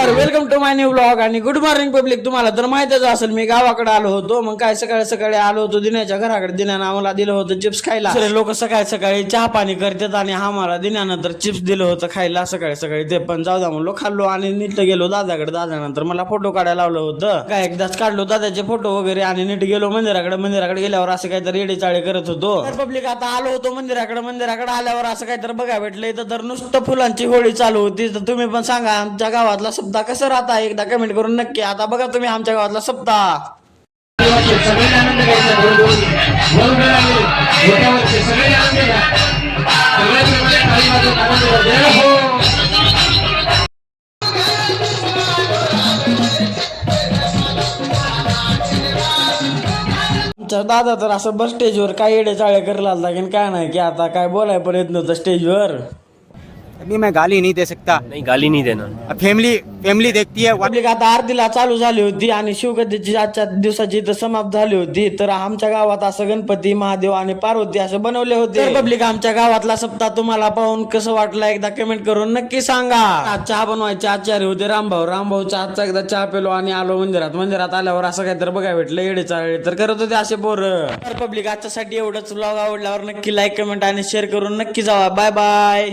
नमस्कार, welcome to my new blog आणि good morning public. तुम्हाला तर माहितच असेल मी गावाकडे आलो होतो. मग काय सकाळी सकाळी आलो होतो दिन्याच्या घराकडे. दिन्यानं आम्हाला दिलं होतं चिप्स खायला. लोक सकाळी सकाळी चहा पाणी करतात आणि आम्हाला दिन्यानंतर चिप्स दिलं होतं खायला सकाळी सकाळी. ते पण जाऊ द्या म्हणलो, खाल्लो आणि नीट गेलो दादाकडे. दादानंतर मला फोटो काढायला लावलं होतं. काय एकदाच काढलो दादाचे फोटो वगैरे आणि नीट गेलो मंदिराकडे. मंदिराकडे गेल्यावर असं काहीतरी येडे चाळे करत होतो. पब्लिक आता आलो होतो मंदिराकडे. मंदिराकडे आल्यावर असं काहीतरी बघायला भेटलं. इथं तर नुसतं फुलांची होळी चालू होती. तर तुम्ही पण सांगा आमच्या गावातला सप्ताह कसं राहता, एकदा कमेंट करून नक्की. आता बघा तुम्ही आमच्या गावातला सप्ताह. आमचा दादा तर असं बस स्टेजवर काय येडे चाळे करायला लागला की काय नाही की आता काय बोलाय पण येत नव्हतं स्टेजवर. अभी मैं गाली नहीं दे सकता. नहीं, गाली नहीं देना. अब फैमिली देखती है. पब्लिक आता आरतीला चालू झाली होती आणि शिवगतीची आजच्या दिवसाची इथं समाप्त झाली होती. तर आमच्या गावात असं गणपती, महादेव आणि पार्वती असं बनवले होते. तर पब्लिक आमच्या गावातला सप्ताह तुम्हाला पाहून कसं वाटलं एकदा कमेंट करून नक्की सांगा. आज चहा बनवायचे आचार्य होते रामभाऊच्या हातचा एकदा चहा पेलो आणि आलो मंदिरात. मंदिरात आल्यावर असं काहीतरी बघायला भेटलं येडे चाळे तर करत होते असे पोरं. तर पब्लिक आजच्यासाठी एवढंच. व्लॉग आवडल्यावर नक्की लाईक, कमेंट आणि शेअर करून नक्की जावा. Bye bye.